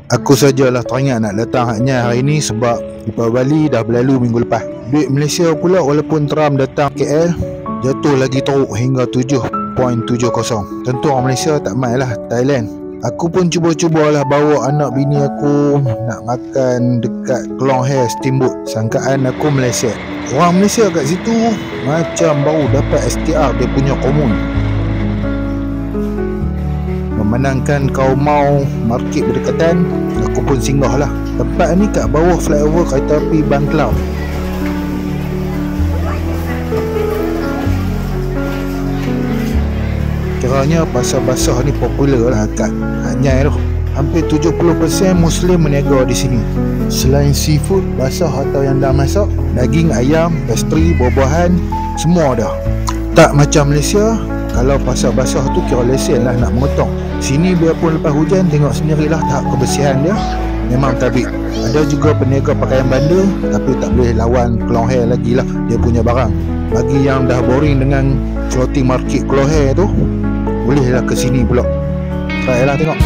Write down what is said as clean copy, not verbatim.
Aku sajalah teringat nak datang haknya hari ni sebab Depa Bali dah berlalu minggu lepas. Duit Malaysia pula walaupun Trump datang KL, jatuh lagi teruk hingga 7.70. Tentu orang Malaysia tak mai lah Thailand. Aku pun cuba-cubalah bawa anak bini aku nak makan dekat Klong Hair Steamboat. Sangkaan aku Malaysia. Orang Malaysia kat situ macam baru dapat STR dia punya komun. Memandangkan kau mau market berdekatan, aku pun singgah lah. Tempat ni kat bawah flyover kereta api Bangklau. Kiranya pasar basah ni popular lah kat Anyai tu. Hampir 70% Muslim berniaga di sini. Selain seafood basah atau yang dah masak, daging, ayam, pastry, buah-buahan, semua dah. Tak macam Malaysia, kalau pasar basah tu kira lesen lah nak mengotong. Sini biarpun lepas hujan, tengok sendirilah tahap kebersihan dia memang tabik. Ada juga peniaga pakaian bandar, tapi tak boleh lawan Klong Hair lagi lah dia punya barang. Bagi yang dah boring dengan floating market Klong Hair tu, bolehlah ke sini pula. Try lah tengok.